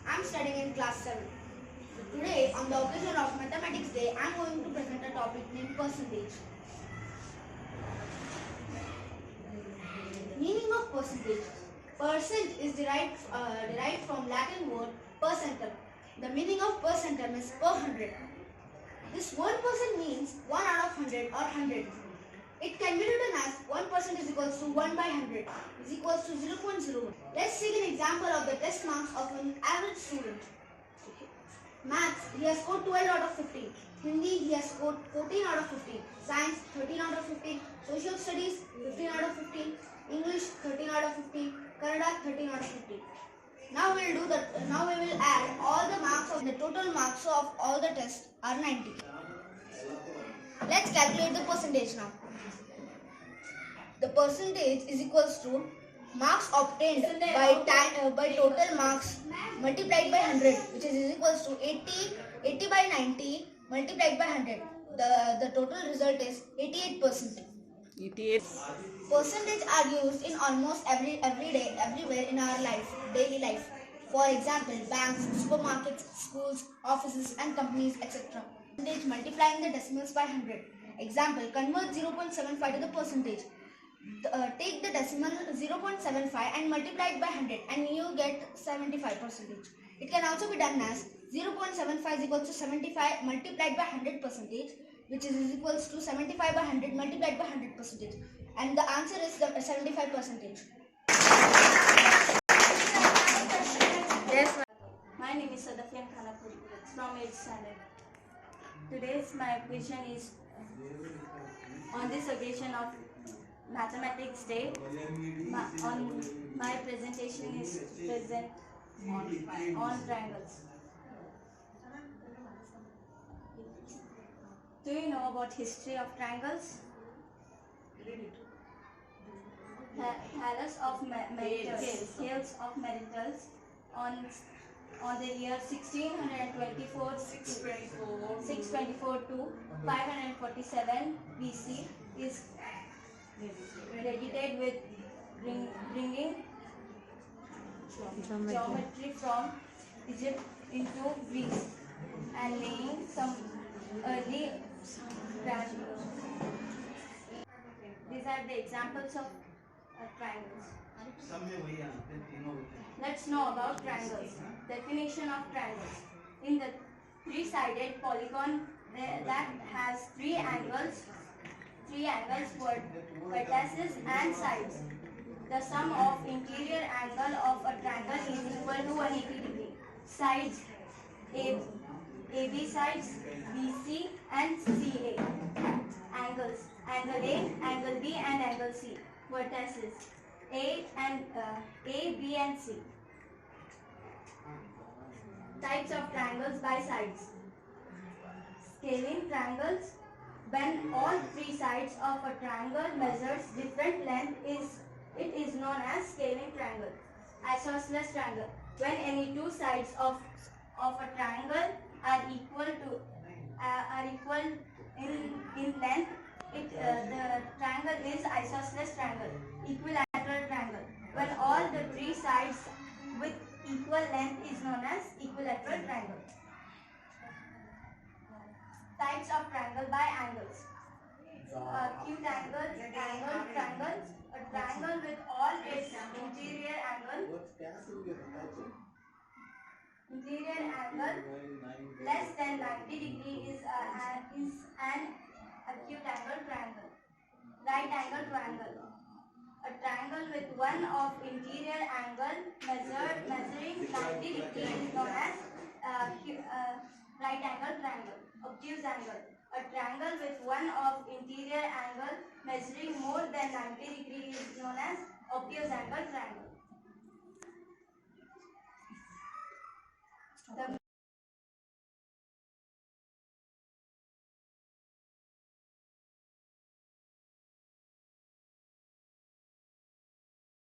I am studying in class 7. Today, on the occasion of Mathematics Day, I am going to present a topic named percentage. Meaning of percentage. Percent is derived from Latin word percentum. The meaning of percentum is per hundred. This 1% means 1 out of 100 or 100. It can be written as 1% is equals to 1 by 100 is equals to 0.01. Let's take an example of the test marks of an average student. Maths, he has scored 12 out of 15. Hindi, he has scored 14 out of 15. Science, 13 out of 15. Social Studies, 15 out of 15. English, 13 out of 15. Kannada, 13 out of 15. Now we will add all the marks of the total marks of all the tests are 90. Let's calculate the percentage now. The percentage is equals to marks obtained by total marks multiplied by 100, which is equals to 80 by 90 multiplied by 100. The total result is 88%. 88. Percentage are used in almost every day, everywhere in our daily life. For example, banks, supermarkets, schools, offices and companies, etc. Percentage multiplying the decimals by 100. Example, convert 0.75 to the percentage. Take the decimal 0.75 and multiply it by 100 and you get 75%. It can also be done as 0.75 is equals to 75 multiplied by 100%, which is equals to 75 by 100 multiplied by 100%. And the answer is 75%. Yes. My name is Sadafian Khanapuri from 8th standard. Today's my question is on this occasion of Mathematics Day. My presentation is present on triangles. Do you know about history of triangles? Tales of Meritals on the year 624 to 547 BC is credited with bringing geometry from Egypt into Greece and laying some early graduates. These are the examples of triangles. Let's know about triangles. Definition of triangles. In the three-sided polygon that has three angles, vertices and sides. The sum of interior angle of a triangle is equal to 180 degree. Sides AB sides, BC and CA. Angles, angle A, angle B and angle C. Vertices, A, B and C. Types of triangles by sides. Scalene triangles. When all three sides of a triangle measures different length, it is known as scalene triangle. Isosceles triangle. When any two sides of a triangle are equal in length, the triangle is isosceles triangle. Equilateral triangle. When all the three sides with equal length is known as equilateral triangle. Types of triangle by angles. Acute angles, angled triangles. A triangle with all its interior angle less than 90 degree is an acute angle triangle. Right angle triangle. A triangle with one of interior angle measuring 90 degree is known as right angle triangle. Obtuse angle. A triangle with one of interior angle measuring more than 90 degree is known as obtuse angle triangle.